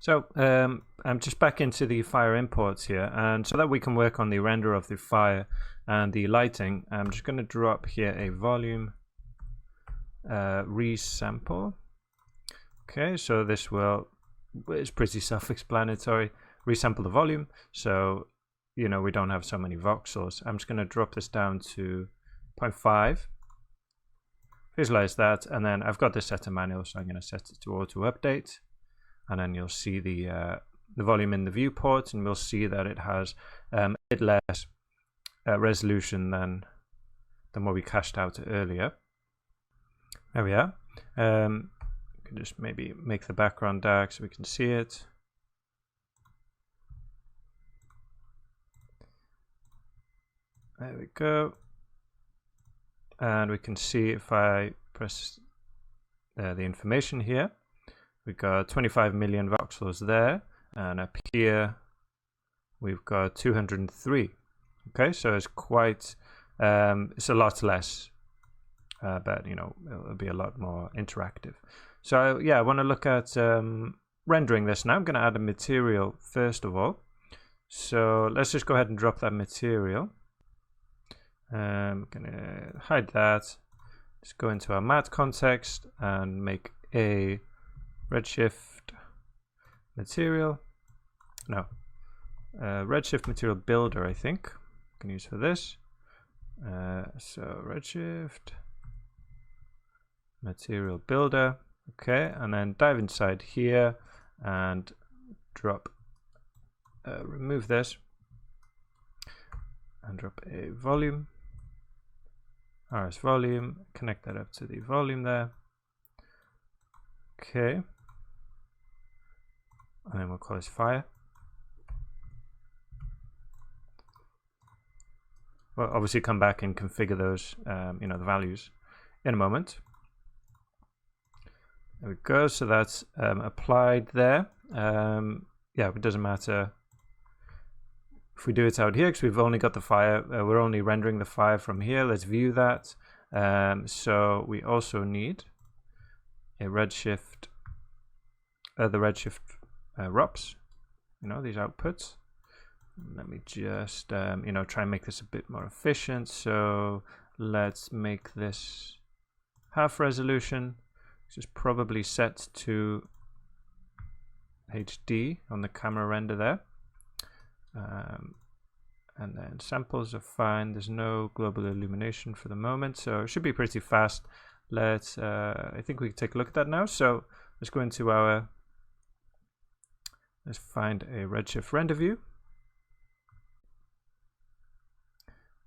So I'm just back into the fire imports here, and so that we can work on the render of the fire and the lighting, I'm just going to drop here a volume resample. Okay, so this it's pretty self-explanatory. Resample the volume, so we don't have so many voxels. I'm just going to drop this down to 0.5. Visualize that, and then I've got this set to manual, so I'm going to set it to auto update. And then you'll see the volume in the viewport, and we'll see that it has a bit less resolution than what we cached out earlier. There we are. You can just maybe make the background dark so we can see it. There we go. And we can see if I press the information here. We've got 25 million voxels there, and up here we've got 203. Okay, so it's quite, it's a lot less, but it'll be a lot more interactive. So yeah, I want to look at rendering this now. I'm going to add a material first of all. So let's just go ahead and drop that material. I'm going to hide that. Just go into our matte context and make a Redshift material. No, Redshift material builder, I think I can use for this. So Redshift material builder. Okay, and then dive inside here and drop, remove this and drop a volume, RS volume, connect that up to the volume there. Okay. And then we'll call this fire. We'll obviously come back and configure those, the values in a moment. There we go. So that's applied there. Yeah, it doesn't matter if we do it out here because we've only got the fire. We're only rendering the fire from here. Let's view that. So we also need a Redshift, the Redshift ROPs, these outputs. Let me just try and make this a bit more efficient. So let's make this half resolution, which is probably set to HD on the camera render there. And then samples are fine. There's no global illumination for the moment, so it should be pretty fast. Let's I think we can take a look at that now. So let's go into our, let's find a Redshift render view.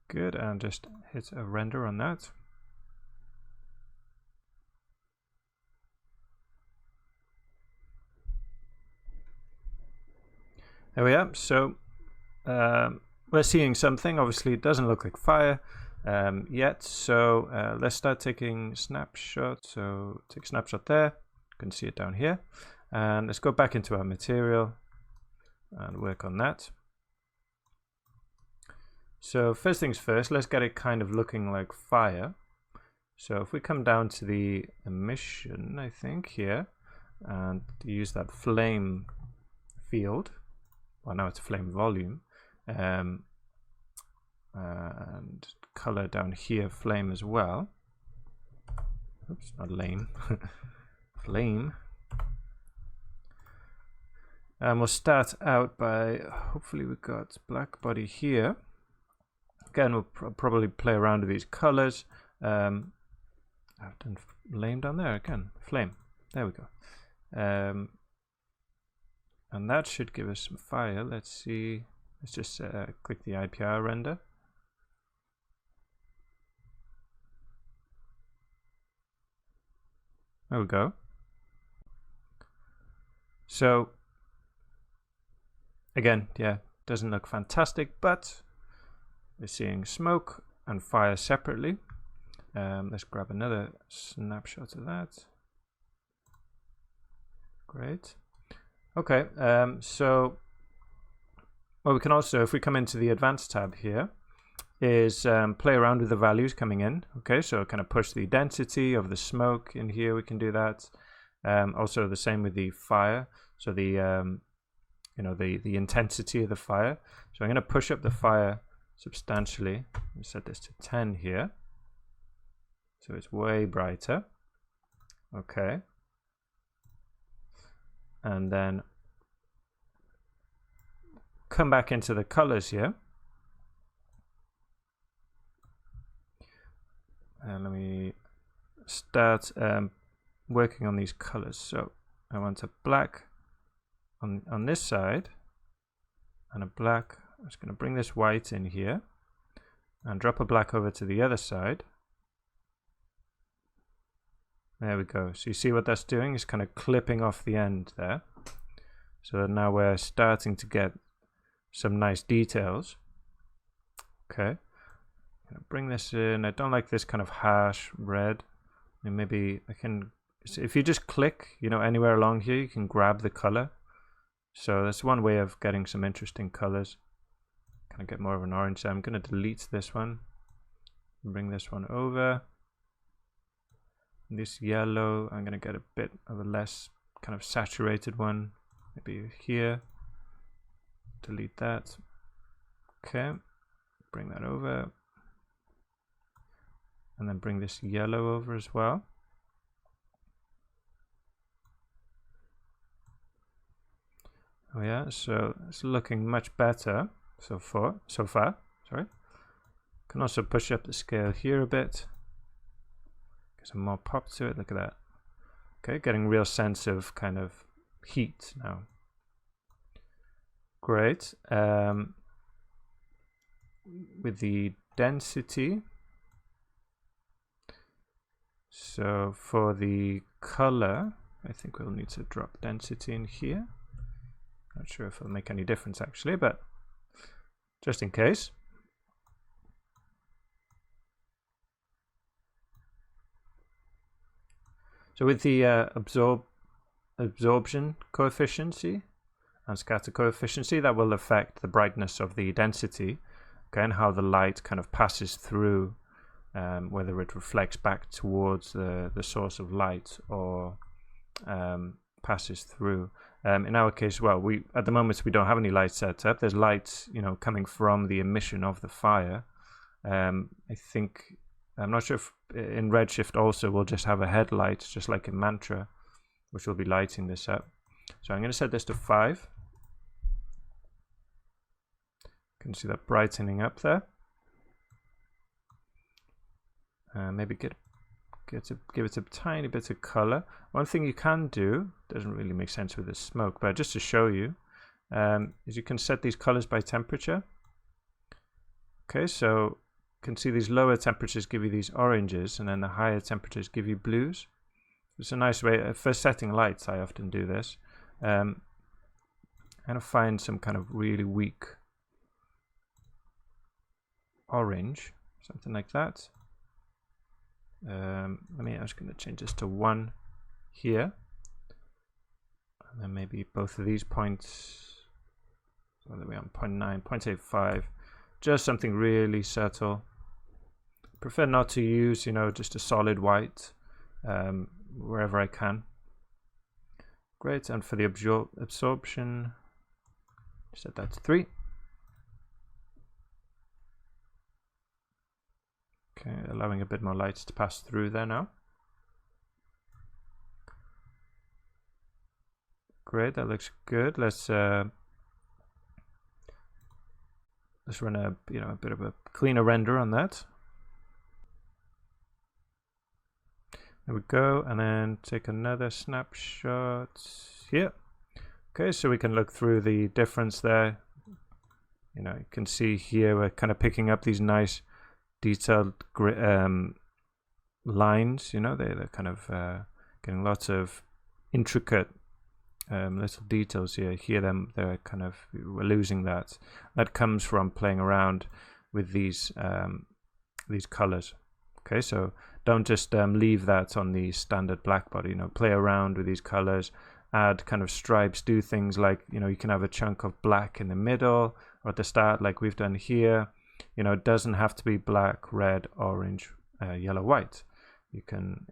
Good, and just hit a render on that. There we are. So we're seeing something. Obviously it doesn't look like fire yet, so let's start taking snapshots. So take a snapshot there, you can see it down here, and let's go back into our material and work on that. So first things first, let's get it kind of looking like fire. So if we come down to the emission, I think here, and use that flame field, well now it's a flame volume, and color down here flame as well. Oops, not lame. Flame. And we'll start out by, hopefully we've got black body here. Again, we'll probably play around with these colors. I've done lame down there again. Flame. There we go. And that should give us some fire. Let's see. Let's just click the IPR render. There we go. So again, yeah, doesn't look fantastic, but we're seeing smoke and fire separately. Let's grab another snapshot of that. Great. Okay, so what we can also, if we come into the advanced tab here, is play around with the values coming in. Okay, so kind of push the density of the smoke in here. We can do that. Also the same with the fire. So the the intensity of the fire. So I'm going to push up the fire substantially. Set this to 10 here. So it's way brighter. Okay. And then come back into the colors here. And let me start working on these colors. So I want a black on this side and a black. I'm just going to bring this white in here and drop a black over to the other side. There we go. So you see what that's doing? It's kind of clipping off the end there. So now we're starting to get some nice details. Okay. I'm going to bring this in. I don't like this kind of harsh red. And maybe I can, if you just click, anywhere along here, you can grab the color. So that's one way of getting some interesting colors. Kind of get more of an orange. So I'm going to delete this one. Bring this one over. This yellow, I'm going to get a bit of a less kind of saturated one. Maybe here. Delete that. Okay. Bring that over. And then bring this yellow over as well. Oh yeah, so it's looking much better so far. Sorry. Can also push up the scale here a bit. Get some more pop to it. Look at that. Okay, getting real sense of kind of heat now. Great. With the density. So for the color, I think we'll need to drop density in here. Not sure if it'll make any difference actually, but just in case. So with the absorption coefficient and scatter coefficient, that will affect the brightness of the density, okay, and how the light kind of passes through, whether it reflects back towards the source of light or passes through. In our case, well, at the moment we don't have any light set up. There's light, coming from the emission of the fire. I think, I'm not sure if in Redshift also we'll just have a headlight, just like in Mantra, which will be lighting this up. So I'm going to set this to 5. You can see that brightening up there. Maybe give it a tiny bit of color. One thing you can do, doesn't really make sense with the smoke, but just to show you, is you can set these colors by temperature. Okay, so you can see these lower temperatures give you these oranges, and then the higher temperatures give you blues. It's a nice way, for setting lights I often do this. And I find some kind of really weak orange, something like that. I'm just going to change this to 1 here, and then maybe both of these points, all the way on 0.9, 0.85, just something really subtle. Prefer not to use, just a solid white wherever I can. Great, and for the absorption, set that to 3. Okay, allowing a bit more light to pass through there now. Great, that looks good. Let's run a bit of a cleaner render on that. There we go, and then take another snapshot here. Okay, so we can look through the difference there. You can see here we're kind of picking up these nice detailed lines. They're kind of getting lots of intricate little details here. They're kind of, we're losing that. That comes from playing around with these colors. Okay, so don't just leave that on the standard black body. Play around with these colors, add kind of stripes, do things like, you can have a chunk of black in the middle or at the start like we've done here. It doesn't have to be black, red, orange, yellow, white. You can,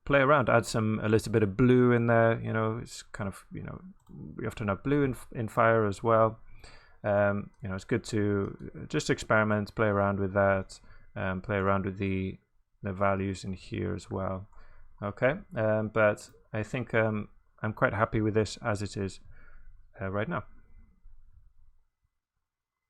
play around, add a little bit of blue in there. You know, it's kind of, you know, we often have blue in Fire as well. You know, it's good to just experiment, play around with that, play around with the values in here as well. Okay, but I think I'm quite happy with this as it is right now.